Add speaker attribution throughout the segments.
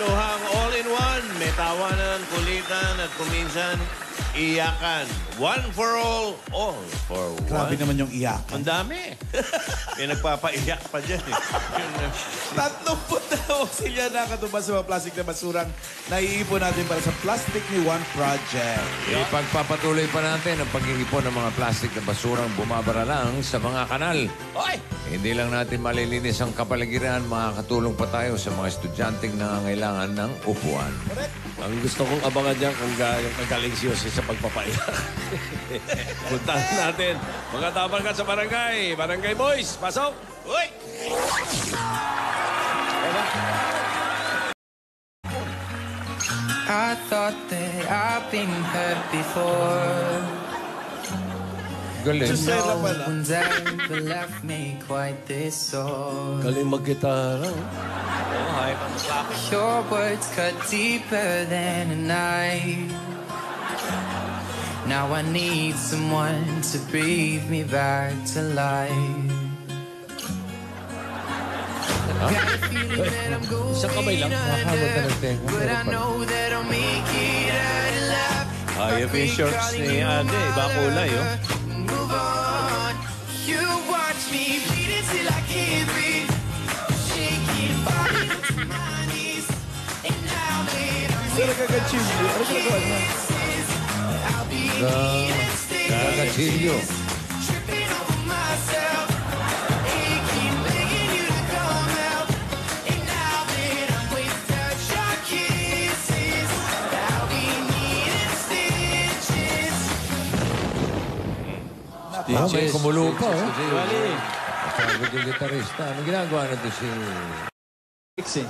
Speaker 1: Kwentuhang all-in-one. May tawanan, kulitan, at kuminsan, iyakan. One for all for one.
Speaker 2: Grabe naman yung iyak.
Speaker 1: Ang dami. May nagpapaiyak pa dyan eh.
Speaker 2: 32 silya nakatubas sa mga plastic na basurang naiipon natin para sa Plastic Ni One Project.
Speaker 3: Ipagpapatuloy pa natin ang pag-iipon ng mga plastic na basurang bumabara lang sa mga kanal.
Speaker 1: Oy!
Speaker 3: Hindi lang natin malilinis ang kapaligiran, makakatulong pa tayo sa mga estudyanteng nangangailangan ng upuan.
Speaker 1: Ang gusto kong abangan dyan kung yung kagaling si Jose sa pagpapaiyak. Puntahan natin. Mga tabarkat sa barangay. Barangay Boys, pasok! Uy!
Speaker 4: I thought that I've been hurt before.
Speaker 3: Galing.
Speaker 4: No one's ever left me quite this sore.
Speaker 1: Galing mag-gitara.
Speaker 4: Your words cut deeper than a knife. Now I need someone to breathe me back to life.
Speaker 1: Isang kamay lang.
Speaker 4: But I know that I'll make it out alive.
Speaker 1: Ayun yung shorts ni Ate. Iba kulay, oh.
Speaker 4: Move on. You watch me bleed until I can't breathe. Shaking body to my knees. And now that I'm
Speaker 2: Sino nagkakachilyo? Ano ginagawa niya?
Speaker 4: I'll be needing
Speaker 3: Kagachilyo.
Speaker 4: tripping over myself. Aching, begging you to come out. And now that I'm without your kisses, I'll be needing stitches.
Speaker 3: May kumulo pa, oh.
Speaker 1: Galing.
Speaker 3: Sabi yung gitarista. Ano ginagawa na ito si...
Speaker 5: Lyrics eh.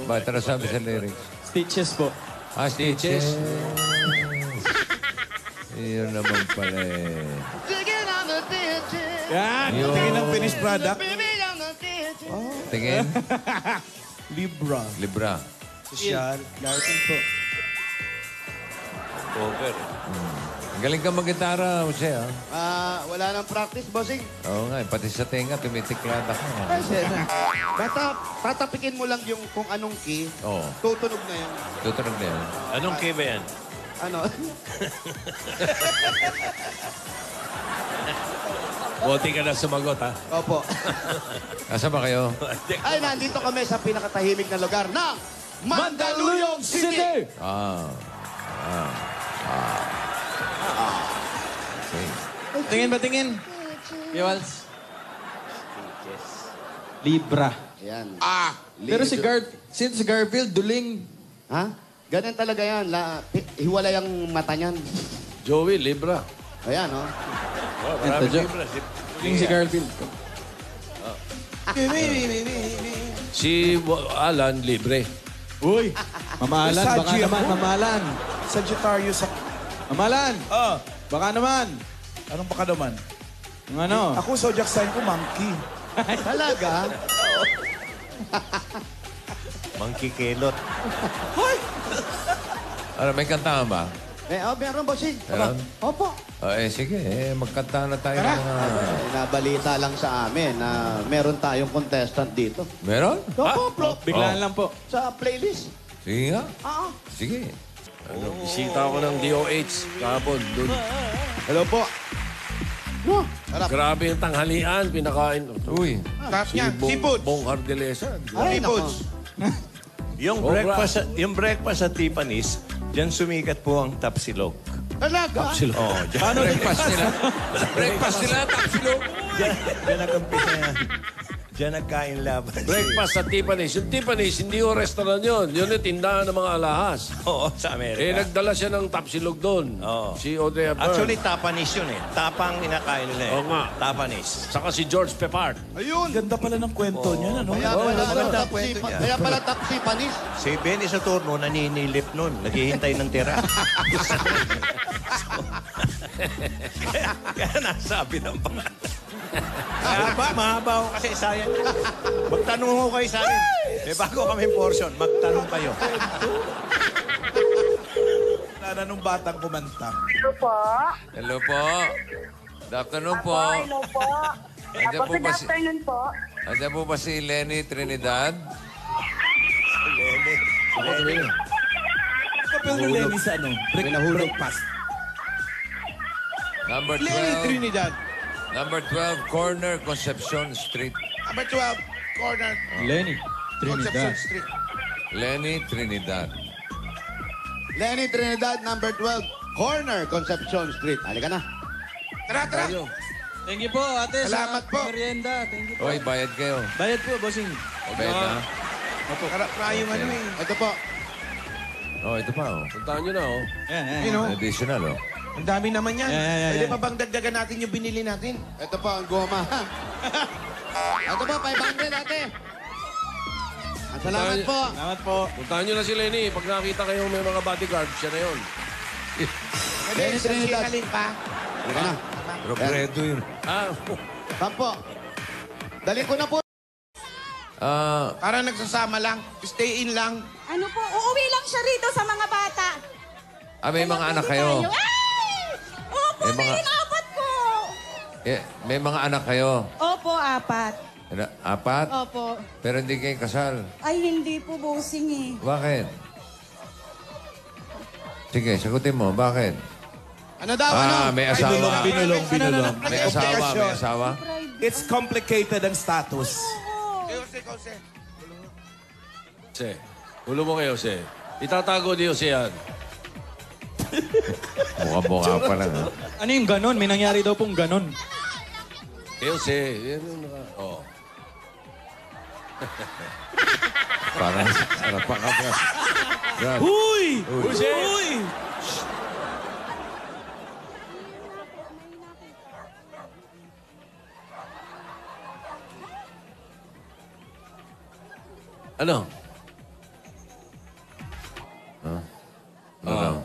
Speaker 3: Bakit tara sabi sa lyrics?
Speaker 5: Stitches po.
Speaker 3: Ah, Stitches. Iyon naman pala eh.
Speaker 2: Yan! Tingin ng finished product.
Speaker 3: Tingin?
Speaker 2: Libra.
Speaker 3: Libra.
Speaker 2: Social.
Speaker 5: Garden po.
Speaker 1: Cover.
Speaker 3: Ang galing ka mag-gitara, Jose, ah.
Speaker 6: Wala nang practice, bossing.
Speaker 3: Oo nga, pati sa tenga, tumitiklada ka.
Speaker 6: Basta tatapikin mo lang yung kung anong key,
Speaker 3: Oo.
Speaker 6: tutunog na yun.
Speaker 3: Tutunog na yun.
Speaker 1: Anong key ba yan?
Speaker 6: Ano?
Speaker 1: Buti ka na sumagot, ha?
Speaker 6: Opo.
Speaker 3: Asa ba kayo?
Speaker 6: Ay, nandito kami sa pinakatahimik na lugar ng Mandaluyong City!
Speaker 3: Okay.
Speaker 5: Tingin ba tingin? Yowals? Libra.
Speaker 6: Ayan.
Speaker 5: Pero si Garfield, duling.
Speaker 6: Ha? Ganyan talaga yan. Hiwalay ang mata niyan.
Speaker 1: Joey, Libra.
Speaker 6: Ayan, oh.
Speaker 1: Oh,
Speaker 5: Ito,
Speaker 1: marami
Speaker 5: Jo.
Speaker 1: Libra.
Speaker 5: Duling si Garfield.
Speaker 1: Si Alan, libre.
Speaker 5: Uy! Mamahalan, baka
Speaker 2: Saji
Speaker 5: naman,
Speaker 2: ako.
Speaker 5: mamahalan.
Speaker 2: Sagittarius sa...
Speaker 5: Mamahalan! Baka naman.
Speaker 2: Anong baka naman?
Speaker 5: Ang ano?
Speaker 2: Ako, zodiac sign ko, monkey.
Speaker 6: Talaga?
Speaker 1: Mangkikilot.
Speaker 3: Ano, may kantahan ba?
Speaker 6: Meron, bossing.
Speaker 3: Meron?
Speaker 6: Opo.
Speaker 3: Sige, magkanta na tayo ng mga...
Speaker 6: Nabalita lang sa amin na meron tayong contestant dito.
Speaker 3: Meron?
Speaker 6: Opo,
Speaker 5: Biglaan lang po.
Speaker 6: sa playlist.
Speaker 3: Sige nga. Sige.
Speaker 1: Bisita ako ng DOH kahapon. Doon.
Speaker 6: Hello po. No.
Speaker 1: Grabe yung tanghalian, pinakain.
Speaker 3: Uy.
Speaker 1: Bong Hardelesa.
Speaker 6: Ay, nako.
Speaker 1: Yung breakfast sa Tiffany's, diyan sumikat po ang Tapsilog.
Speaker 6: Talaga?
Speaker 1: Oh,
Speaker 3: Paano breakfast nila? Breakfast nila, tapsilog.
Speaker 1: diyan nagkampisa yan. Diyan nagkain laban. Breakfast sa Tiffany's. Yung Tiffany's, hindi yung restaurant yun. Yun yung tindahan ng mga alahas. Oo, sa Amerika. Nagdala siya ng Tapsilog doon. Oo. Si Audrey Hepburn.
Speaker 7: Actually, Tapanis yun eh. Tapang inakain nila eh.
Speaker 1: Oo nga.
Speaker 7: Tapanis.
Speaker 1: Saka si George Pepard.
Speaker 6: Ayun.
Speaker 2: Ganda pala ng kwento niya, ano?
Speaker 6: Kaya pala tapsi panis.
Speaker 7: Si Benny Saturno naninilip nun. Naghihintay ng tira. Kaya nasabi ng pangalan. Mahaba ako kasi sayang. Magtanong ko kayo sa akin. May bago kami portion. Magtanong kayo.
Speaker 2: Nana nung batang kumanta.
Speaker 8: Hello po.
Speaker 3: Hello po. Good afternoon po.
Speaker 8: Hello po.
Speaker 3: Andiyan po
Speaker 8: Good
Speaker 3: ba si...
Speaker 8: afternoon po.
Speaker 3: Andiyan po ba si Lenny Trinidad?
Speaker 1: kami na.
Speaker 2: Papel ni Lenny sa ano? Breakfast.
Speaker 3: Number
Speaker 6: Lenny
Speaker 3: 12.
Speaker 6: Trinidad.
Speaker 3: Number 12, corner Concepcion Street.
Speaker 6: Number 12, corner
Speaker 5: Lenny.
Speaker 6: Concepcion
Speaker 5: Trinidad.
Speaker 6: Street.
Speaker 3: Lenny Trinidad.
Speaker 6: Lenny Trinidad, number 12, corner Concepcion Street. Halika na. Tara, tara.
Speaker 5: Thank you po, ate.
Speaker 6: Salamat
Speaker 5: sa
Speaker 6: po.
Speaker 5: merienda. Thank you po.
Speaker 3: Oy, bayad kayo.
Speaker 5: Bayad po, bossing.
Speaker 3: O, bayad na.
Speaker 7: Tara yung ano eh.
Speaker 6: Ito po.
Speaker 3: Oh, ito pa, oh.
Speaker 1: Puntahan nyo na, oh.
Speaker 5: Yan, yan.
Speaker 7: You know,
Speaker 3: Additional, oh.
Speaker 7: ang dami naman yan.
Speaker 5: Yeah.
Speaker 7: Pwede pa bang dagdagan natin yung binili natin?
Speaker 6: Ito po ang goma. Ito po, 500 ate. Salamat po.
Speaker 5: Salamat po.
Speaker 1: Puntahan nyo na si Lenny. Pag nakita kayo may mga bodyguard, siya na yun.
Speaker 6: Lenny Trinidad.
Speaker 7: Alin pa?
Speaker 6: Halika na.
Speaker 3: Robredo yun.
Speaker 1: Ah,
Speaker 6: Kampo. Dali ko na po.
Speaker 7: Para nagsasama lang. Stay in lang.
Speaker 8: Ano po, uuwi lang siya rito sa mga bata.
Speaker 3: May mga anak
Speaker 8: Pwede
Speaker 3: kayo.
Speaker 8: tayo. Ay! Opo,
Speaker 3: May mga-
Speaker 8: may apat po.
Speaker 3: May mga anak kayo.
Speaker 8: Opo, apat.
Speaker 3: Apat?
Speaker 8: Opo.
Speaker 3: Pero hindi kayo kasal.
Speaker 8: Ay, hindi po, bossing eh.
Speaker 3: Bakit? Sige, sagutin mo. Bakit?
Speaker 6: Ano daw, ano?
Speaker 3: May asawa.
Speaker 2: Binulong.
Speaker 3: May asawa, may asawa.
Speaker 2: It's complicated ang status.
Speaker 7: Kause.
Speaker 1: Jose. Ulo mo kayo, Jose. Itatago ni Jose yan.
Speaker 3: Mukha pa lang, ha?
Speaker 5: Ano yung ganon? May nangyari daw pong ganon.
Speaker 1: Jose. Yan yung naka... Oh.
Speaker 3: Parang sarap pa ka ba? Brad.
Speaker 2: Uy!
Speaker 1: Jose!
Speaker 2: Uy!
Speaker 1: Ano?
Speaker 3: Ano?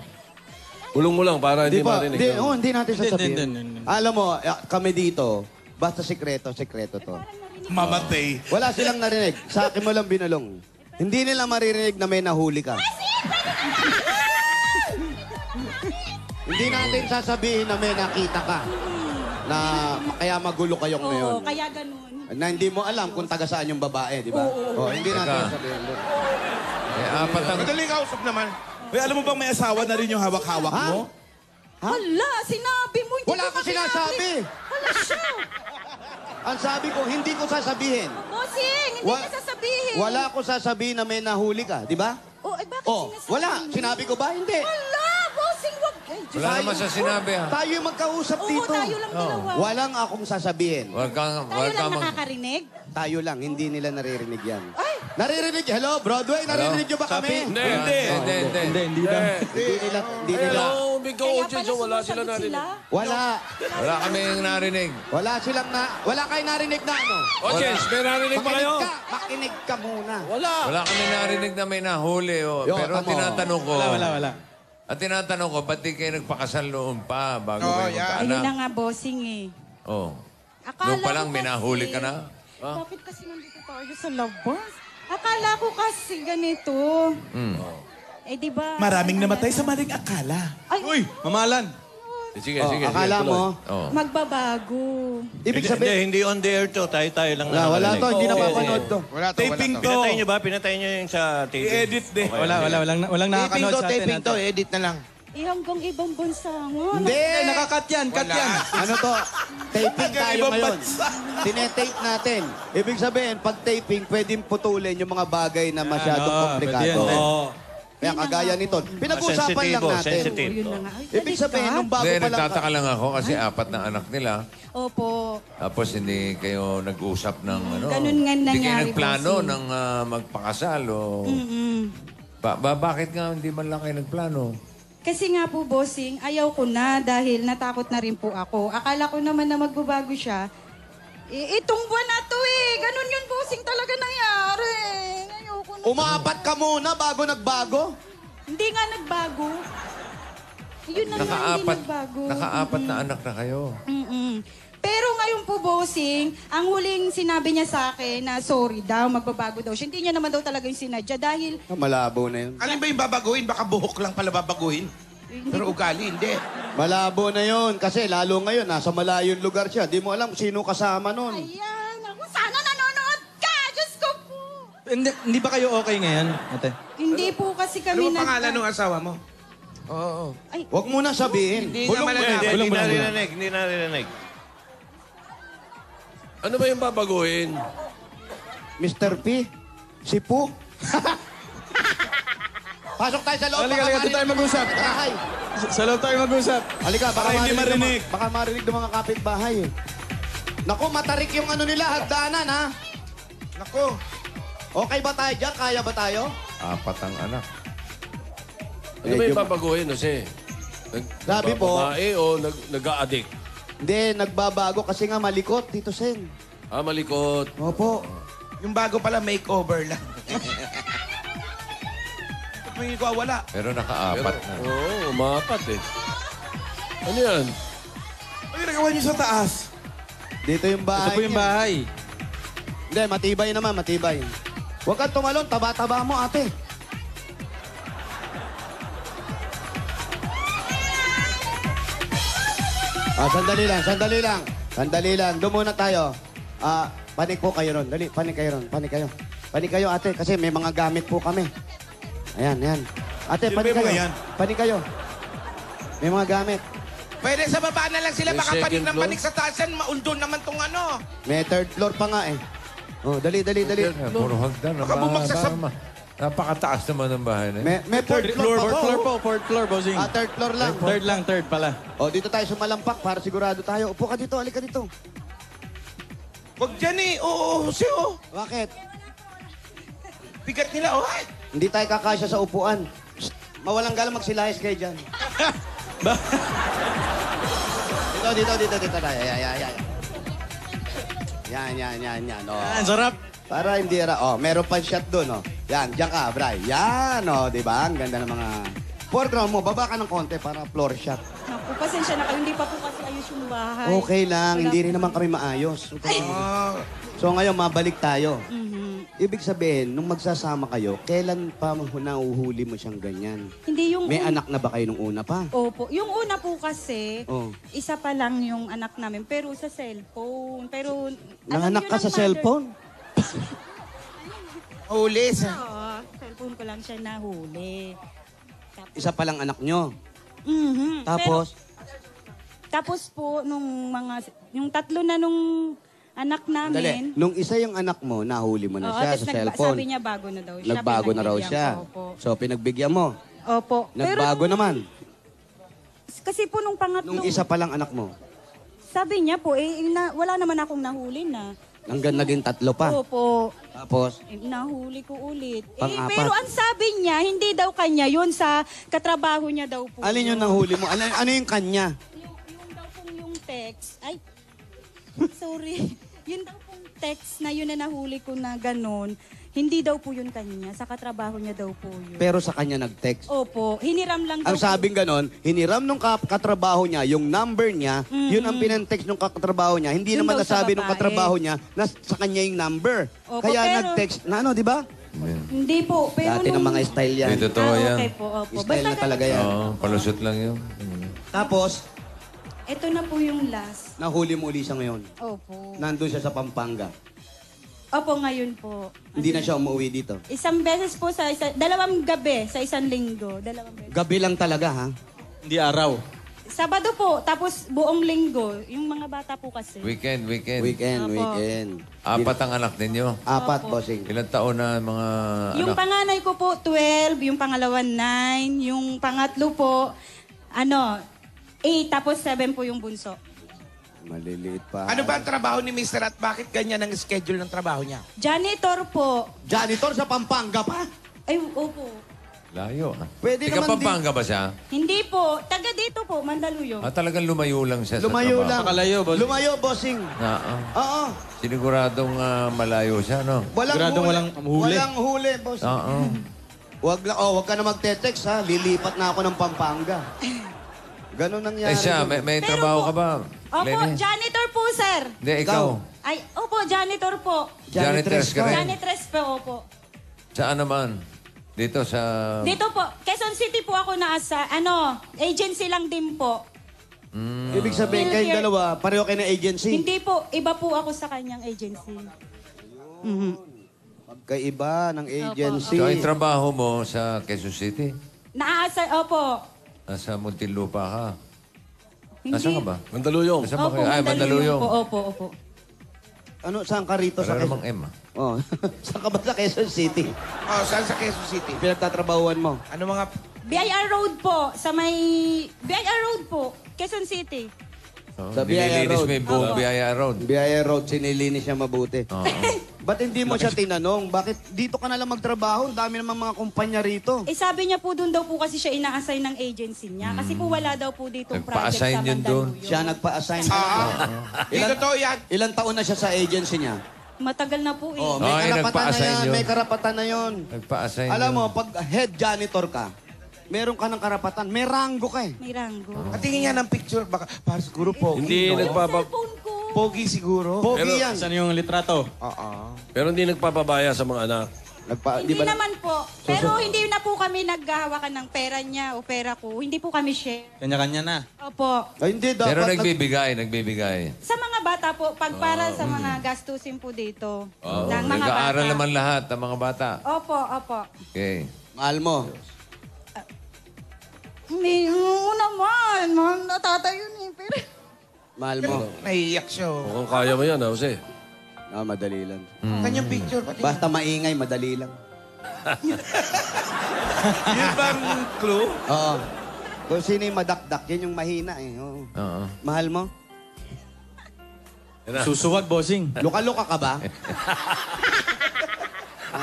Speaker 1: Ulong mo lang para hindi
Speaker 6: Di ba?
Speaker 1: marinig.
Speaker 6: Hindi natin sasabihin.
Speaker 5: Hindi.
Speaker 6: Alam mo, kami dito, basta sekreto to.
Speaker 2: Mamatay.
Speaker 6: Wala silang narinig. Sa akin mo lang binulong. Hindi nila maririnig na may nahuli ka. Hindi natin sasabihin na may nakita ka. Na kaya magulo kayong ngayon.
Speaker 8: Oo, kaya ganun.
Speaker 6: Na hindi mo alam kung taga saan yung babae, di ba? Oo, hindi natin
Speaker 3: Teka.
Speaker 6: sabihin.
Speaker 3: Apat ang...
Speaker 7: Madaling kausap naman.
Speaker 2: Uy, alam mo bang may asawa na rin yung hawak-hawak
Speaker 6: Ha?
Speaker 2: mo?
Speaker 6: Ha?
Speaker 8: Hala, sinabi mo. Hindi
Speaker 6: Wala
Speaker 8: ko
Speaker 6: ko sinasabi.
Speaker 8: Hala siya.
Speaker 6: Ang sabi ko, hindi ko sasabihin.
Speaker 8: Bossing, hindi
Speaker 6: Wa-
Speaker 8: ka sasabihin.
Speaker 6: Wala ko sasabihin na may nahuli ka, di ba?
Speaker 8: Oh, ay bakit
Speaker 6: Oh,
Speaker 8: sinasabi
Speaker 6: wala.
Speaker 8: mo?
Speaker 6: Sinabi ko ba? Hindi.
Speaker 8: Hala, bossing, wag. Ay, Diyos.
Speaker 3: Wala naman sa sinabi, ha?
Speaker 6: Tayo yung magkausap
Speaker 8: Oo,
Speaker 6: dito.
Speaker 8: tayo lang dalawa.
Speaker 6: Walang akong sasabihin.
Speaker 3: Huwag
Speaker 8: Tayo lang
Speaker 3: mag...
Speaker 8: nakakarinig.
Speaker 6: Tayo lang, hindi nila naririnig yan.
Speaker 8: Ay!
Speaker 6: Naririnig, hello, Broadway, naririnig nyo ba kami?
Speaker 1: Hindi.
Speaker 5: Hindi lang.
Speaker 6: Hindi nila.
Speaker 1: Hello, big
Speaker 8: Kaya
Speaker 1: audience.
Speaker 8: pala
Speaker 1: Wala sila
Speaker 8: sumasagot
Speaker 1: narinig.
Speaker 8: sila.
Speaker 6: Wala
Speaker 3: kaming narinig.
Speaker 6: Wala kayo narinig na ano?
Speaker 1: Audience, may narinig ba kayo?
Speaker 6: Makinig ka muna.
Speaker 3: Wala kami narinig na may nahuli. Oh.
Speaker 6: Yo,
Speaker 3: Pero
Speaker 6: tamo.
Speaker 3: tinatanong ko...
Speaker 5: Wala.
Speaker 3: At tinatanong ko, ba't di kayo nagpakasal noon pa bago kayo
Speaker 7: yeah.
Speaker 8: Ayun na
Speaker 3: magkaanak?
Speaker 8: nga, bossing eh.
Speaker 3: Oh.
Speaker 8: Akala
Speaker 3: Noon pa lang,
Speaker 8: ko
Speaker 3: may nahuli
Speaker 8: kasi-
Speaker 3: ka na?
Speaker 8: Bakit kasi nandito tayo sa labas? Akala ko kasi ganito. Eh, di ba?
Speaker 2: Maraming namatay sa maling akala.
Speaker 8: Ay,
Speaker 5: Uy, mamalan.
Speaker 1: Sige,
Speaker 6: Oh,
Speaker 1: sige.
Speaker 6: akala
Speaker 1: tuloy.
Speaker 6: mo,
Speaker 3: Oh.
Speaker 8: magbabago.
Speaker 6: ibig sabihin,
Speaker 7: Hindi on the air to. Tayo lang.
Speaker 6: wala to, hindi
Speaker 2: Oo.
Speaker 6: napapanood to.
Speaker 2: Taping to.
Speaker 7: Pinatay nyo ba? Pinatay nyo yung sa taping?
Speaker 2: I-edit din.
Speaker 5: Walang nakakanood sa atin.
Speaker 7: Taping to. Edit na lang.
Speaker 8: Eh, hanggang ibang bansa nga.
Speaker 6: Hindi!
Speaker 5: Nakakat yan, cut yan.
Speaker 6: Ano to? Taping
Speaker 2: Hanggang
Speaker 6: tayo
Speaker 2: ibang
Speaker 6: ngayon.
Speaker 2: bansa.
Speaker 6: Tinetape natin. Ibig sabihin, pag taping, pwedeng putulin yung mga bagay na masyadong komplikado.
Speaker 5: pwede yan.
Speaker 2: Oo.
Speaker 6: Kaya kagaya nito. Pinag-usapan lang natin.
Speaker 7: Sensitive.
Speaker 8: Yun na nga. Ay,
Speaker 6: Ibig sabihin, nung bago
Speaker 3: Hindi,
Speaker 6: pa lang...
Speaker 3: nagtataka lang ako kasi apat na anak nila.
Speaker 8: Opo.
Speaker 3: Tapos hindi kayo nag-usap ng ano.
Speaker 8: Ganun nga
Speaker 3: Hindi kayo
Speaker 8: nangyari,
Speaker 3: nagplano
Speaker 8: bossing.
Speaker 3: ng magpakasal o...
Speaker 8: Mm-mm.
Speaker 3: Bakit nga hindi man lang kayo nagplano?
Speaker 8: Kasi nga po, bossing, ayaw ko na dahil natakot na rin po ako. Akala ko naman na magbabago siya. Itong buwan na to eh. Ganun yun, bossing, talaga nangyari. Ayoko na.
Speaker 6: Umapat ka muna bago nagbago?
Speaker 8: Hindi nga nagbago. Yun na nga, hindi nagbago.
Speaker 3: Nakaapat na anak na kayo.
Speaker 8: Mm-mm. Pero ngayon po, bossing, ang huling sinabi niya sa akin na sorry daw, magbabago daw siya. Hindi niya naman daw talaga yung sinadya dahil
Speaker 6: Malabo na yun.
Speaker 7: Alin ba yung babaguhin? Baka buhok lang pala babaguhin. Pero ugali, hindi.
Speaker 6: Malabo na yun. Kasi lalo ngayon, nasa malayong lugar siya. Di mo alam sino kasama nun.
Speaker 8: ayan, ako, sana nanonood ka! Diyos ko po!
Speaker 5: Hindi ba kayo okay ngayon, ate?
Speaker 8: Hindi po kasi
Speaker 9: Ano
Speaker 8: kami
Speaker 9: ang pangalan ng asawa mo?
Speaker 3: Oo.
Speaker 6: Huwag mo na sabihin.
Speaker 7: Hindi niya malalaman.
Speaker 5: bulong, bulong.
Speaker 7: Hindi narinig.
Speaker 1: Ano ba yung babaguhin?
Speaker 6: Mr. P, si Pu. Pasok tayo sa loob.
Speaker 5: Halika,
Speaker 6: baka
Speaker 5: halika, doon tayo
Speaker 6: marinig
Speaker 5: mag-usap.
Speaker 6: ng mga kapitbahay.
Speaker 5: Sa loob tayo mag-usap.
Speaker 6: Halika,
Speaker 2: Baka hindi marinig.
Speaker 6: Baka marinig ng mga kapitbahay. Naku, matarik yung ano nila, hagdanan ha.
Speaker 9: Naku.
Speaker 6: Okay ba tayo dyan? Kaya ba tayo?
Speaker 3: 4 ang anak.
Speaker 1: Ano ba yung babaguhin, Jose?
Speaker 6: Sabi po-
Speaker 1: Nagbababae o nag-a-addict?
Speaker 6: Hindi, nagbabago kasi nga malikot, Tito Sen.
Speaker 1: Ah, malikot.
Speaker 6: Opo.
Speaker 9: Yung bago pala, makeover lang. Ba't may wala?
Speaker 3: Pero naka-4 na.
Speaker 1: Oo, umapat eh. Ano yan?
Speaker 2: Ano ginagawa niyo sa taas?
Speaker 6: Dito yung bahay
Speaker 5: Ito po yung
Speaker 6: niya.
Speaker 5: bahay.
Speaker 6: Hindi, matibay naman, matibay. Huwag kang tumalon, taba-taba mo, ate. Sandali lang, sandali lang. Sandali lang, doon muna tayo. Panik po kayo ron. Dali, panik kayo ron, panik kayo. Panik kayo, ate, kasi may mga gamit po kami. Ayan, ayan. Ate,
Speaker 2: Sino
Speaker 6: panik
Speaker 2: ba yung
Speaker 6: kayo.
Speaker 2: mga yan?
Speaker 6: Panik kayo. May mga gamit.
Speaker 9: Pwede sa baba na lang sila.
Speaker 1: May
Speaker 9: Baka panik
Speaker 1: second
Speaker 9: ng
Speaker 1: floor?
Speaker 9: panik sa taasan. Maundon naman tong ano.
Speaker 6: May third floor pa nga eh. Oh, dali, dali, dali.
Speaker 3: Puro hagdan.
Speaker 9: Baka bumagsak sa-
Speaker 3: Napakataas naman ng bahay na yun.
Speaker 6: May fourth floor pa po.
Speaker 5: Fourth floor, bossing.
Speaker 6: Third floor lang.
Speaker 5: Third pala.
Speaker 6: Oh, dito tayo sumalampak para sigurado tayo. Upo ka dito, halika dito.
Speaker 9: Huwag dyan eh. Oo, Jose, oh.
Speaker 6: Bakit?
Speaker 9: Bigat nila, oh. Ay.
Speaker 6: Hindi tayo kakasya sa upuan. Psst, mawalang galang magsilayas kayo dyan. Dito tayo. Yan. Oh.
Speaker 5: Ang sarap.
Speaker 6: Para hindi Oh, meron pa shot doon, oh. Yan, diyan ka, Bray. Yan, oh, di ba? Ang ganda ng mga... Foreground mo, baba ka ng konti para floor shot.
Speaker 8: Naku, pasensya na kayo. Hindi pa po kasi ayos yung bahay.
Speaker 6: Okay lang,
Speaker 8: Wala
Speaker 6: hindi
Speaker 8: po.
Speaker 6: rin naman kami maayos.
Speaker 9: Oh.
Speaker 6: So ngayon, mabalik tayo.
Speaker 8: Mhm.
Speaker 6: Ibig sabihin, nung magsasama kayo, kailan pa nahuhuli mo siyang ganyan?
Speaker 8: Hindi yung...
Speaker 6: May anak na ba kayo nung una pa?
Speaker 8: Opo. Yung una po kasi,
Speaker 6: Oh.
Speaker 8: isa pa lang yung anak namin, pero sa cellphone. Pero...
Speaker 6: Nanganak
Speaker 8: alam
Speaker 6: ka
Speaker 8: niyo
Speaker 6: sa
Speaker 8: ng mother-
Speaker 6: cellphone?
Speaker 9: Huli sa...
Speaker 8: Oo, cellphone ko lang siya nahuli.
Speaker 6: Isa pa lang anak nyo.
Speaker 8: Mhm.
Speaker 6: Tapos,
Speaker 8: Tapos po, yung tatlo na nung anak namin.
Speaker 6: dali, nung isa yung anak mo, nahuli mo na
Speaker 8: Oo,
Speaker 6: siya
Speaker 8: tapos
Speaker 6: sa cellphone.
Speaker 8: sabi niya bago na daw siya.
Speaker 6: Nagbago na raw
Speaker 8: pinagbigyan
Speaker 6: siya.
Speaker 8: ko, Opo.
Speaker 6: So, pinagbigyan mo.
Speaker 8: Opo.
Speaker 6: Nagbago
Speaker 8: Pero,
Speaker 6: naman.
Speaker 8: Kasi po nung pangatlong,
Speaker 6: Nung isa pa lang anak mo.
Speaker 8: sabi niya po, wala naman akong nahuli na.
Speaker 6: Hanggang naging tatlo pa.
Speaker 8: Opo.
Speaker 6: Tapos,
Speaker 8: Nahuli ko ulit.
Speaker 6: Pang-apat.
Speaker 8: Pero ang sabi niya, hindi daw kanya yun sa katrabaho niya daw po.
Speaker 6: alin yung nahuli mo? Ano yung kanya?
Speaker 8: Yung daw pong yung text. Ay, sorry. Yun daw pong text na yun na nahuli ko na ganun. Hindi daw po yun kanya. Sa katrabaho niya daw po yun.
Speaker 6: Pero sa kanya nag-text.
Speaker 8: Opo. Hiniram lang daw
Speaker 6: Ang sabing ganon, hiniram nung katrabaho niya, yung number niya, yun ang pinantext nung katrabaho niya. Hindi
Speaker 8: Yun
Speaker 6: naman
Speaker 8: daw sa
Speaker 6: nasabi nung
Speaker 8: babae.
Speaker 6: katrabaho niya na sa kanya yung number.
Speaker 8: Opo,
Speaker 6: Kaya
Speaker 8: pero-
Speaker 6: nag-text na ano, di ba?
Speaker 8: Hindi po. Pero
Speaker 6: Dati ng mga style yan.
Speaker 3: May totoo yan.
Speaker 8: Okay po. Opo.
Speaker 6: Style na talaga yan.
Speaker 3: Oo, palusot lang yun.
Speaker 6: Tapos,
Speaker 8: Ito na po yung last.
Speaker 6: nahuli mo uli siya ngayon.
Speaker 8: Opo.
Speaker 6: Nandun siya sa Pampanga.
Speaker 8: Opo, ngayon po.
Speaker 6: Hindi na siya umuwi dito.
Speaker 8: Isang beses po dalawang gabi sa isang linggo. Dalawang beses.
Speaker 6: Gabi lang talaga, ha?
Speaker 5: Hindi araw.
Speaker 8: Sabado po, tapos buong linggo. Yung mga bata po kasi.
Speaker 3: Weekend.
Speaker 6: Weekend.
Speaker 3: Apat ang anak ninyo.
Speaker 6: Apat,
Speaker 8: Opo.
Speaker 6: bossing.
Speaker 3: Ilang taon na mga
Speaker 8: Yung
Speaker 3: anak?
Speaker 8: panganay ko po, 12. Yung pangalawa, 9. Yung pangatlo po, 8. Tapos 7 po yung bunso.
Speaker 6: Maliliit pa.
Speaker 9: Ano ba ang trabaho ni Mr. at bakit ganyan ang schedule ng trabaho niya?
Speaker 8: Janitor po.
Speaker 6: Janitor sa Pampanga pa?
Speaker 8: Ay, opo.
Speaker 3: Layo.
Speaker 6: Pwede
Speaker 3: Ika
Speaker 6: naman
Speaker 3: Pampanga ba siya?
Speaker 8: Hindi po. Taga dito po, Mandaluyong.
Speaker 3: Talagang lumayo lang siya
Speaker 6: Lumayo
Speaker 3: sa
Speaker 6: lang.
Speaker 3: trabaho.
Speaker 5: Pakalayo, boss.
Speaker 6: Lumayo, bossing.
Speaker 3: Oo.
Speaker 6: Oo.
Speaker 3: Siniguradong malayo siya, no?
Speaker 6: huli.
Speaker 5: Siguradong walang huli.
Speaker 6: Walang huli, boss.
Speaker 3: Oo.
Speaker 6: Wag ka na magte-text, ha? Lilipat na ako ng Pampanga. Ganon nangyari.
Speaker 3: Siya, may
Speaker 8: Pero
Speaker 3: trabaho
Speaker 8: po-
Speaker 3: ka ba?
Speaker 8: Opo,
Speaker 3: Lenny?
Speaker 8: janitor po, sir.
Speaker 3: Hindi, ikaw.
Speaker 8: Ay, opo, janitor po.
Speaker 3: Janitress ka rin.
Speaker 8: Janitress po, opo.
Speaker 3: Saan naman? Dito sa...
Speaker 8: Dito po, Quezon City po ako naasa. Agency lang din po.
Speaker 6: Ibig sabihin, kayong
Speaker 8: Here.
Speaker 6: dalawa, pareho kayo na agency.
Speaker 8: Hindi po, iba po ako sa kanyang agency. Mhm.
Speaker 6: magkaiba ng agency.
Speaker 3: So, yung trabaho mo sa Quezon City?
Speaker 8: Opo.
Speaker 3: Nasa Muntinlupa ka?
Speaker 8: Hindi.
Speaker 3: Nasaan ka ba?
Speaker 1: Mandaluyong.
Speaker 3: Nasaan ba
Speaker 8: Opo,
Speaker 3: kayo? Ay, Mandaluyong.
Speaker 8: po. Opo.
Speaker 6: Ano, saan ka rito sa
Speaker 3: Para
Speaker 6: Quezon?
Speaker 3: namang M, ah.
Speaker 6: Oh. Saan ka ba sa Quezon City?
Speaker 9: Oh, saan sa Quezon City?
Speaker 6: Pinagtatrabahuan mo?
Speaker 9: Ano mga...
Speaker 8: BIR Road po. Sa may... BIR Road po. Quezon City.
Speaker 3: Oh,
Speaker 6: Sa Biyaya
Speaker 3: nililinis
Speaker 6: Road.
Speaker 3: mo yung buong Biyaya Road.
Speaker 6: BIR Road, sinilinis siya mabuti.
Speaker 3: Oo.
Speaker 6: Ba't hindi mo siya tinanong? Bakit dito ka na lang magtrabaho? Ang dami naman mga kumpanya rito.
Speaker 8: Eh sabi niya po doon daw po kasi siya ina-assign ng agency niya. Kasi po wala daw po dito project sa
Speaker 3: Nagpa-assign yun doon.
Speaker 8: Mandaluyong.
Speaker 6: Siya nagpa-assign.
Speaker 9: Hindi totoo yan.
Speaker 6: Ilang taon na siya sa agency niya?
Speaker 8: Matagal na po eh.
Speaker 6: Oh, may
Speaker 3: Ay,
Speaker 6: karapatan na
Speaker 3: nagpa-assign
Speaker 6: yan.
Speaker 3: yun.
Speaker 6: May karapatan na yun.
Speaker 3: Nagpa-assign
Speaker 6: Alam
Speaker 3: yun.
Speaker 6: mo, pag head janitor ka, meron ka ng karapatan. May ranggo ka eh.
Speaker 8: May ranggo.
Speaker 9: Patingin nga ng picture. Baka, para siguro pogi.
Speaker 1: Hindi
Speaker 9: no?
Speaker 8: Cellphone ko.
Speaker 9: Pogi siguro.
Speaker 6: Pogi yan.
Speaker 5: Saan yung litrato?
Speaker 9: Oo.
Speaker 1: Pero hindi nagpapabaya sa mga anak.
Speaker 8: Hindi naman po. Pero hindi na po kami naghahawakan ng pera niya o pera ko. Hindi po kami share.
Speaker 5: Kanya-kanya na.
Speaker 8: Opo.
Speaker 6: Ay, hindi, dapat.
Speaker 3: Pero nagbibigay.
Speaker 8: Sa mga bata po, pag para sa mga gastusin po dito.
Speaker 3: Oh,
Speaker 8: ng mga
Speaker 3: nag-aaral
Speaker 8: bata.
Speaker 3: naman lahat ng mga bata.
Speaker 8: Opo.
Speaker 3: Okay.
Speaker 6: Mahal mo.
Speaker 8: Hindi, oo naman. Mahal na tatay yun eh. Pero...
Speaker 6: Mahal mo.
Speaker 9: Naiiyak siya. Oh.
Speaker 1: Mukhang kaya mo yan, Jose.
Speaker 6: Madali lang.
Speaker 9: Kanyang picture. Patingin.
Speaker 6: Basta maingay, madali lang.
Speaker 9: Yun bang clue?
Speaker 6: Oo. Kung sino yung madakdak, yun yung mahina eh. Oo.
Speaker 3: Oo.
Speaker 6: Mahal mo?
Speaker 5: Susuwag, bossing.
Speaker 6: Luka-luka ka ba?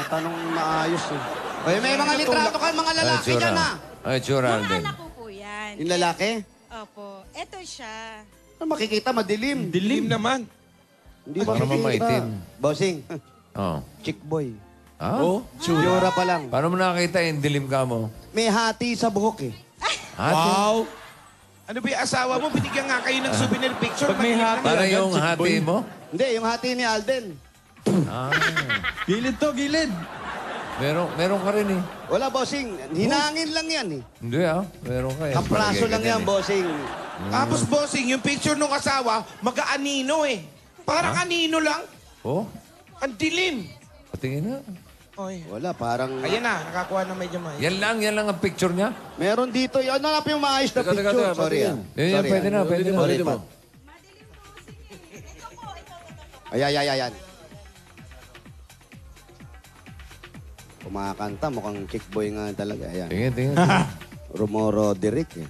Speaker 6: Tanong maayos eh. Oy, may mga litrato ka, mga lalaki
Speaker 3: Ay,
Speaker 6: dyan
Speaker 3: tsura.
Speaker 6: ah.
Speaker 3: Ay, tsura,
Speaker 8: Mga
Speaker 3: Alden.
Speaker 8: anak ko po yan.
Speaker 6: Yung lalaki?
Speaker 8: Opo. Eto siya.
Speaker 6: Ano makikita, madilim.
Speaker 9: Dilim naman.
Speaker 6: Hindi
Speaker 3: Para
Speaker 6: makikita.
Speaker 3: mamaitim.
Speaker 6: Bossing,
Speaker 3: Oo.
Speaker 6: chick boy.
Speaker 3: Ah?
Speaker 6: Tsura pa lang.
Speaker 3: Paano mo nakakita yung dilim ka mo?
Speaker 6: May hati sa buhok eh.
Speaker 3: Hati?
Speaker 9: Ano ba yung asawa mo? Binigyan nga kayo ng souvenir picture.
Speaker 5: Pag may hati.
Speaker 3: Para
Speaker 5: Agad,
Speaker 3: yung
Speaker 5: chick
Speaker 3: hati
Speaker 5: boy.
Speaker 3: mo?
Speaker 6: Hindi, yung hati ni Alden.
Speaker 3: Ah.
Speaker 5: Gilid to, gilid.
Speaker 3: Meron ka rin eh.
Speaker 6: Wala, bossing. Hinangin lang yan eh.
Speaker 3: Hindi ah. Meron ka eh.
Speaker 6: Kapraso lang yan, bossing.
Speaker 9: Tapos bossing, yung picture ng asawa, mag-aanino eh. Parang anino lang.
Speaker 3: Oh?
Speaker 9: Ang dilim.
Speaker 3: Patingin na.
Speaker 9: Oy.
Speaker 6: Wala, parang...
Speaker 9: Ayan na, nakakuha na medyo may.
Speaker 3: Yan lang ang picture niya.
Speaker 6: Meron dito. Ano na yung maayos na
Speaker 1: Teka,
Speaker 6: picture?
Speaker 1: teka,
Speaker 6: Sorry ah.
Speaker 3: Yan,
Speaker 6: Sorry,
Speaker 3: pwede
Speaker 6: ah.
Speaker 3: na, pwede na.
Speaker 6: Sorry,
Speaker 1: Pwede mo.
Speaker 6: Pat. Ayan. Kumakanta, mukhang chick boy nga talaga. Ayan.
Speaker 3: Tingin.
Speaker 6: Rumoro Derek eh.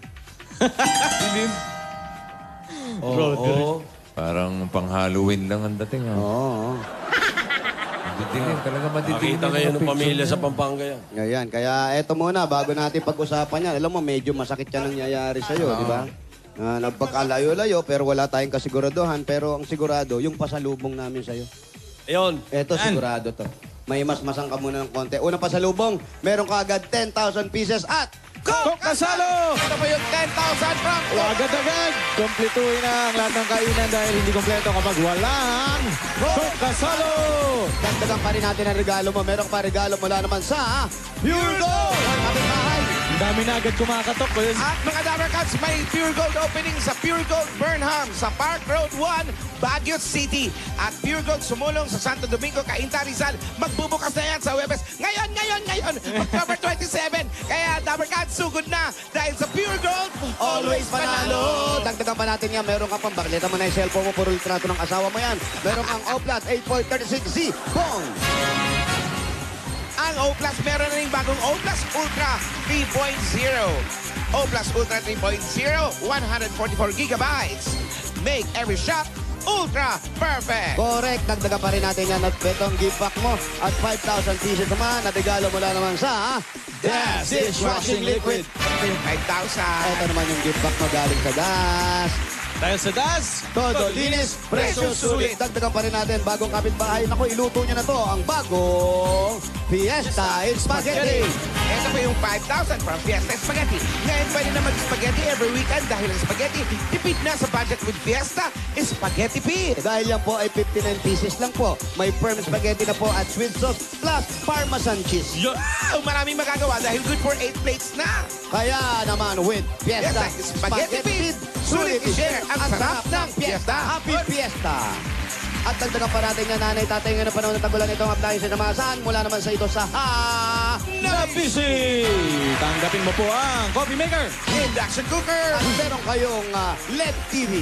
Speaker 1: Oo.
Speaker 3: Parang pang-Halloween lang ang dating ah.
Speaker 6: Oo.
Speaker 3: Madidilim, talaga madidilim.
Speaker 1: Nakita kayo ng pamilya sa Pampanga yan.
Speaker 6: Ayan, kaya eto muna, bago natin pag-usapan yan. Alam mo, medyo masakit yan nangyayari sa'yo, di ba? Nagpakalayo-layo, pero wala tayong kasiguraduhan. Pero ang sigurado, yung pasalubong namin sa'yo.
Speaker 1: Ayun.
Speaker 6: Eto, sigurado to. May masmasang ka muna ng konti. Unang pasalubong, meron ka agad 10,000 pieces at...
Speaker 5: Coke Kasalo!
Speaker 9: Ito po yung 10,000 from
Speaker 5: Agad-agad, kompletuhin na ang lahat ng kainan dahil hindi kompleto kapag walang Coke Kasalo!
Speaker 6: Dagdagan pa rin natin ang regalo mo. Meron pa regalo mula naman sa Pure Gold! Ang aming bahay.
Speaker 5: Ang dami na agad kumakatok. Boys.
Speaker 9: At mga Dabber Cats, may Pure Gold opening sa Pure Gold Burnham sa Park Road 1, Baguio City. At Pure Gold sumulong sa Santo Domingo, Cainta, Rizal. Magbubukas na yan sa Webes. Ngayon, October 27. Kaya Dabber Cats, sugod na. Dahil sa Pure Gold,
Speaker 6: Always panalo! Dagdagan pa natin yan. Meron ka pang bakleta mo na yung cellphone mo. Puro litrato ng asawa mo yan. Meron kang Oplat 8436Z. Bong!
Speaker 9: Ang O Plus, meron na rin bagong O Plus Ultra 3.0. O Plus Ultra 3.0, 144 gigabytes. Make every shot ultra perfect.
Speaker 6: Correct. Dagdagan pa rin natin yan at betong gift pack mo. At 5,000 pieces naman na regalo mula naman sa Das Dishwashing Liquid.
Speaker 9: 5,000.
Speaker 6: Ito naman yung gift pack mo galing sa Das.
Speaker 5: Dahil sa DAS,
Speaker 6: Todo linis, presyo sulit. Dagdagan pa rin natin bagong kapitbahay. Naku, iluto niya na to ang bagong Fiesta Spaghetti.
Speaker 9: Ito po yung 5,000 from Fiesta Spaghetti. Ngayon pwede na mag-spaghetti every weekend dahil ang spaghetti tipid na sa budget with Fiesta Spaghetti Pit.
Speaker 6: Dahil yan po ay 59 pieces lang po. May firm spaghetti na po at sweet sauce plus parmesan cheese.
Speaker 9: Wow! Maraming magagawa dahil good for 8 plates na.
Speaker 6: Kaya naman with Fiesta
Speaker 9: Fiesta Spaghetti Pit. Sulit i-share ang sarap ng Fiesta.
Speaker 6: Happy Fiesta! At dagdagan pa natin yan, nanay, tatay, ngayon na panahon ng tagulan itong appliance na maasahan mula naman sa ito sa
Speaker 5: Napisi! Tanggapin mo po ang coffee maker.
Speaker 9: Induction cooker.
Speaker 6: At meron kayong LED TV.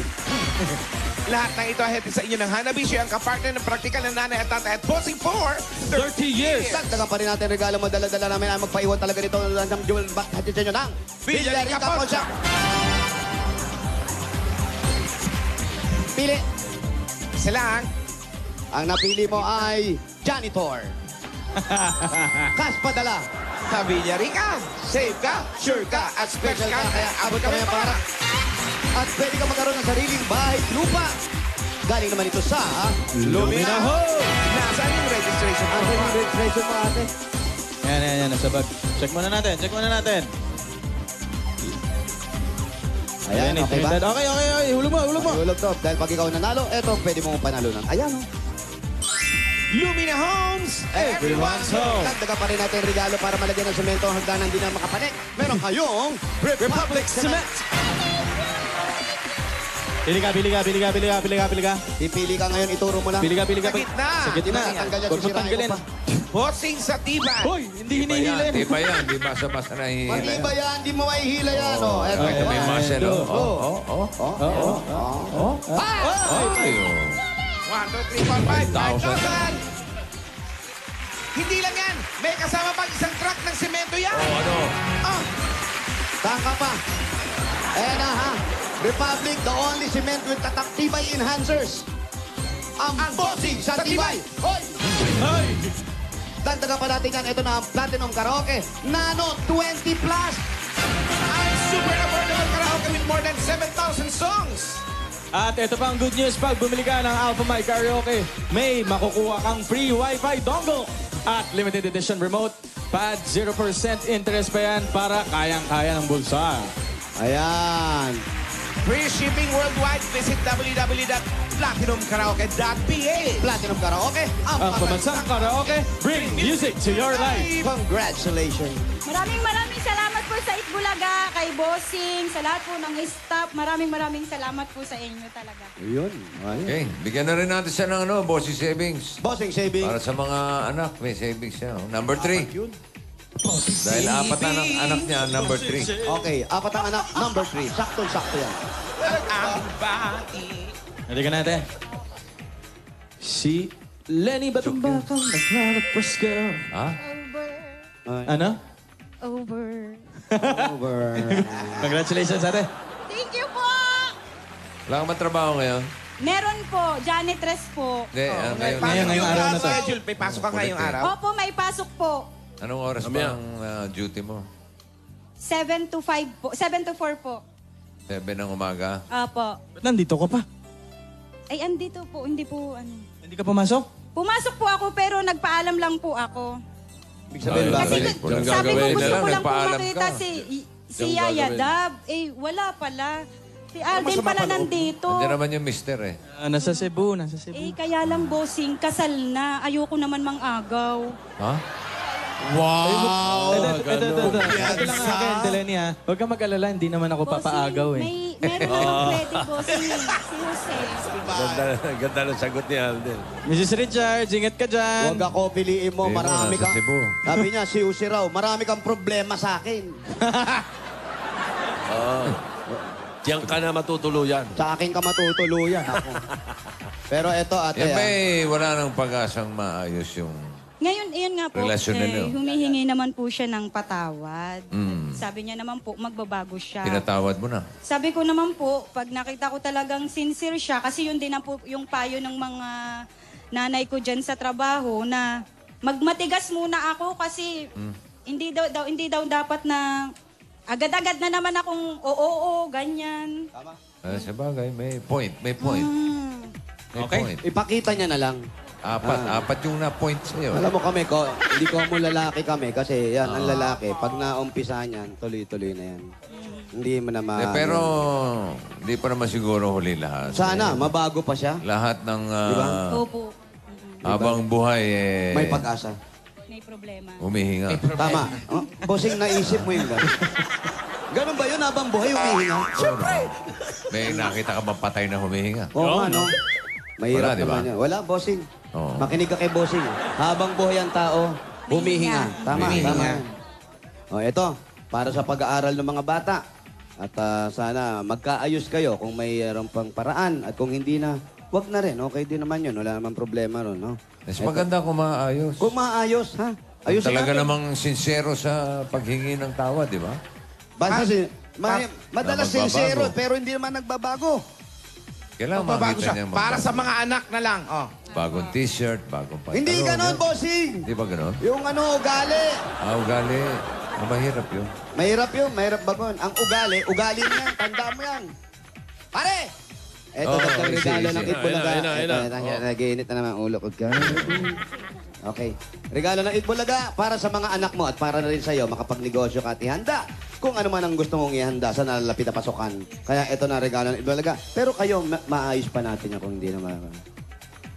Speaker 9: Lahat ng ito ahead sa inyo ng Hanabishi, ang kapartner ng praktikal na nanay at tatay at bossing for
Speaker 5: 30 years.
Speaker 6: Dagdagan pa rin natin regalo mo, dala-dala namin ang magpaiwan talaga nito ng jewel back hatid sa inyo ng
Speaker 9: Villarica Pontiac.
Speaker 6: Pili.
Speaker 9: Isa lang.
Speaker 6: Ang napili mo ay janitor. Cash padala.
Speaker 9: Sa Villarica, save ka, sure ka, at special ka. Kaya abot kami ang pangarap.
Speaker 6: At pwede ka magkaroon ng sariling bahay lupa. Galing naman ito sa
Speaker 9: Lumina Home. Nasaan yung registration
Speaker 6: Ate,
Speaker 9: mo?
Speaker 6: yung registration mo, ate.
Speaker 5: Yan, nasa bag. Check muna natin.
Speaker 6: Ayan, okay ba?
Speaker 5: Okay. Hulog mo.
Speaker 6: Hulog to. Dahil pag ikaw nanalo, eto, pwede mo panalo ng. Ayan, oh.
Speaker 9: Lumina Homes,
Speaker 5: Everyone's home.
Speaker 6: Dagdagan pa rin natin regalo para malagyan ng semento ang hagdanan din na makapanik. Meron kayong Republic Cement.
Speaker 5: Pili ka.
Speaker 6: Pipili ka ngayon, ituro mo lang.
Speaker 5: Pili ka.
Speaker 9: Sa gitna.
Speaker 5: Sa gitna.
Speaker 6: Tanggal yan,
Speaker 5: Huwag mo
Speaker 6: sisirain
Speaker 5: tanggalin.
Speaker 6: mo pa.
Speaker 9: Bossing sa Tibay.
Speaker 5: Hoy, hindi hinihila yan.
Speaker 3: Di pa yan. Di basa-basa na hihila.
Speaker 6: Mali ba yan? Di mo maihila yan, oh. Eto,
Speaker 5: Okay,
Speaker 3: May muscle, oh. Ay, oh.
Speaker 9: 1, 2, 3, 4, 5, 5,000. Hindi lang yan. May kasama pang isang truck ng semento yan.
Speaker 3: Ano?
Speaker 6: Tangka pa. Ayan na, ha? Republic, the only cement with tatak tibay enhancers. Ang bossing sa tibay. Hoy! Dagdagan pa natin yan. Ito na ang Platinum Karaoke Nano 20 Plus.
Speaker 9: Ang super affordable karaoke with more than 7,000 songs.
Speaker 5: At ito pa ang good news. Pag bumili ka ng Alpha My Karaoke, may makukuha kang free Wi-Fi dongle at limited edition remote pad. 0% interest pa yan para kayang-kaya ng bulsa.
Speaker 6: Ayan.
Speaker 9: Free shipping worldwide. Visit www.platinuмкaraoke.ph.
Speaker 6: Platinum Karaoke.
Speaker 5: Ang pamansang karaoke, bring music to your life.
Speaker 6: Congratulations.
Speaker 8: Maraming salamat po sa Itbulaga, kay Bossing, sa lahat po ng staff. Maraming salamat po sa inyo talaga.
Speaker 6: Ayun.
Speaker 3: Okay, bigyan na rin natin siya ng bossy savings.
Speaker 6: Bossing saving.
Speaker 3: Para sa mga anak, may savings siya. Number 3. Dahil apat na ng anak niya, number 3.
Speaker 6: Okay, apat ang anak. Number 3. Saktong-sakto yan.
Speaker 9: Ang bahay.
Speaker 5: Halika natin. Si Lenny Batumbakang naglalapres ka.
Speaker 3: Ha?
Speaker 5: Ano?
Speaker 8: Over.
Speaker 6: Over.
Speaker 5: Congratulations, ate.
Speaker 8: Thank you po!
Speaker 3: Wala ka man trabaho ngayon?
Speaker 8: Meron po, janitress po.
Speaker 3: Hindi, ngayon.
Speaker 5: Ngayong araw na to.
Speaker 9: Schedule. May pasok ka ngayong araw.
Speaker 8: Opo, may pasok po.
Speaker 3: Anong oras ba ang duty mo?
Speaker 8: 7 to 5 po. 7 to 4 po.
Speaker 3: 7 ng umaga?
Speaker 8: Opo.
Speaker 5: Ba't nandito ka pa?
Speaker 8: Ay, andito po. Hindi po, ano.
Speaker 5: Hindi ka pumasok?
Speaker 8: Pumasok po ako, pero nagpaalam lang po ako.
Speaker 6: Ibig sabihin ba?
Speaker 8: Kasi
Speaker 3: Walang
Speaker 8: sabi ko,
Speaker 3: gagawin na
Speaker 8: gusto
Speaker 3: lang,
Speaker 8: ko lang po
Speaker 3: nagpaalam
Speaker 8: makita
Speaker 3: ka.
Speaker 8: si Yaya Dab. Eh, wala pala. Si Alden pala nandito.
Speaker 3: Hindi naman yung mister eh.
Speaker 5: Nasa Cebu.
Speaker 8: Eh, kaya lang, bossing, kasal na. Ayoko naman mang-agaw.
Speaker 3: Ha?
Speaker 5: Ito lang akin, Delenny ha. Huwag ka mag-alala, hindi naman ako papaagaw eh.
Speaker 8: Meron namang pwede, bossing. Si Jose.
Speaker 1: Ganda ng sagot ni Alden.
Speaker 5: Mrs. Richards, ingat ka dyan.
Speaker 6: Huwag ako piliin mo.
Speaker 3: Hindi mo,
Speaker 6: Marami
Speaker 3: nasa
Speaker 6: kang...
Speaker 3: Cebu.
Speaker 6: Sabi niya, si Usi raw, marami kang problema sa akin.
Speaker 1: Diyan ka na matutuluyan.
Speaker 6: Sa akin ka matutuluyan. Ako. Pero eto, ate,
Speaker 3: Yan ba wala nang pag-asang maayos yung...
Speaker 8: Ngayon, iyon nga po,
Speaker 3: Relasyon ninyo.
Speaker 8: humihingi naman po siya ng patawad.
Speaker 3: Mm.
Speaker 8: Sabi niya naman po, magbabago siya.
Speaker 3: Pinatawad mo na?
Speaker 8: Sabi ko naman po, pag nakita ko talagang sincere siya, kasi yun din na po yung payo ng mga nanay ko dyan sa trabaho, na magmatigas muna ako kasi hindi daw dapat na agad-agad na naman akong oo, ganyan.
Speaker 3: Sa bagay, may point. May point. May point.
Speaker 6: ipakita niya na lang.
Speaker 3: Apat yung na-point sa'yo.
Speaker 6: Alam mo kami, hindi ko mo lalaki kami kasi yan, ang lalaki, pag naumpisa niyan, tuloy-tuloy na yan. Hindi mo na
Speaker 3: Pero hindi pa naman siguro huli lahat.
Speaker 6: Sana, mabago pa siya.
Speaker 3: Lahat ng
Speaker 8: Opo,
Speaker 3: habang buhay
Speaker 6: May pag-asa.
Speaker 8: may problema.
Speaker 3: humihinga.
Speaker 6: Tama. Oh, bossing, naisip mo yung gano'n. Ganun ba yun habang buhay, humihinga?
Speaker 3: Siyempre! May nakita ka bang patay na humihinga?
Speaker 6: Oo nga, no? Mahirap
Speaker 3: Wala, di ba?
Speaker 6: naman yan. Wala, bossing.
Speaker 3: Oo.
Speaker 6: Makinig ka kay bossing. Habang buhay ang tao, humihinga. Tama,
Speaker 3: Humihinga.
Speaker 6: tama. O, ito, para sa pag-aaral ng mga bata. At sana magkaayos kayo kung mayroon pang paraan. At kung hindi na, wag na rin. Okay din naman yun. Wala naman problema ron, no?
Speaker 3: Mas maganda kung maayos.
Speaker 6: Kung maayos, ha?
Speaker 3: Kung
Speaker 6: Ayusin
Speaker 3: talaga
Speaker 6: natin.
Speaker 3: namang sincero sa paghingi ng tawad, di ba?
Speaker 6: Basta madalas
Speaker 3: Na magbabago.
Speaker 6: sincero, pero hindi naman nagbabago.
Speaker 3: Kailangan
Speaker 9: Magbabago
Speaker 3: makita
Speaker 9: siya.
Speaker 3: niya
Speaker 9: Para sa
Speaker 3: magbabago.
Speaker 9: mga anak na lang. Oh.
Speaker 3: Bagong t-shirt, bagong pantalon.
Speaker 6: Hindi ganon,
Speaker 3: yan.
Speaker 6: bossing.
Speaker 3: Hindi ba ganon?
Speaker 6: Yung ugali.
Speaker 3: Ugali. Mahirap yun.
Speaker 6: Mahirap bagon. Ang ugali niya, tanda mo yan. Pare! Eto,
Speaker 3: Oo,
Speaker 6: dagdag regalo
Speaker 3: easy,
Speaker 6: ng
Speaker 3: easy.
Speaker 6: Itbulaga.
Speaker 1: Ayun na, ayun na.
Speaker 6: Eto, nag-iinit na naman ang ulo ko. Okay. Regalo ng Itbulaga para sa mga anak mo at para na rin sa'yo, makapagnegosyo ka at ihanda. Kung ano man ang gusto mong ihanda sa nalalapit na pasukan. Kaya ito na regalo ng Itbulaga. Pero kayo, maayos pa natin yan kung hindi naman.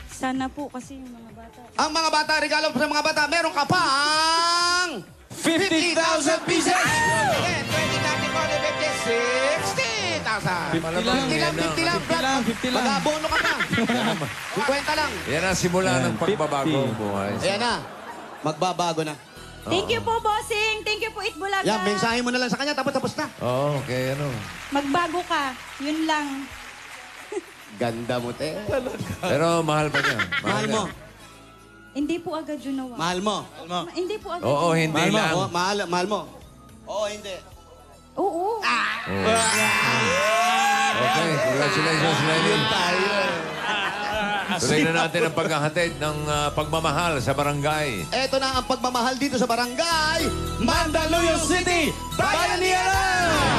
Speaker 8: Sana po kasi yung mga bata.
Speaker 6: Ang mga bata, regalo sa mga bata, meron ka pang
Speaker 5: 50,000 pieces!
Speaker 9: Again, 20, 30, 40, 50, 60,000.
Speaker 5: 50 lang.
Speaker 6: 50 lang, 50 lang,
Speaker 5: 50 lang, 50 lang.
Speaker 6: Mag-abono ka pa. 50 lang.
Speaker 3: Yan ang simula
Speaker 5: Yan,
Speaker 3: ng pagbabago
Speaker 5: 50.
Speaker 3: ng buhay.
Speaker 6: Ayan na. Magbabago na.
Speaker 8: Thank you po, bossing. Thank you po, Itbulaga.
Speaker 6: Yan, mensahe mo na lang sa kanya, tapos na.
Speaker 3: Oo, okay, ano.
Speaker 8: Magbago ka. Yun lang.
Speaker 6: Ganda mo, te.
Speaker 3: Pero mahal pa niya.
Speaker 6: Mahal mo.
Speaker 8: Hindi po agad yun nawa.
Speaker 6: Mahal mo.
Speaker 8: Hindi po agad
Speaker 3: Oo,
Speaker 8: yun.
Speaker 3: hindi
Speaker 6: Mahal mo.
Speaker 3: lang.
Speaker 6: Oh, mahal mo. Oo, hindi.
Speaker 8: Oo.
Speaker 3: Okay, congratulations, Lenny. Tuloy na natin ang paghahatid ng pagmamahal sa barangay.
Speaker 6: Ito na ang pagmamahal dito sa barangay.
Speaker 5: Mandaluyong City, Bayanihan!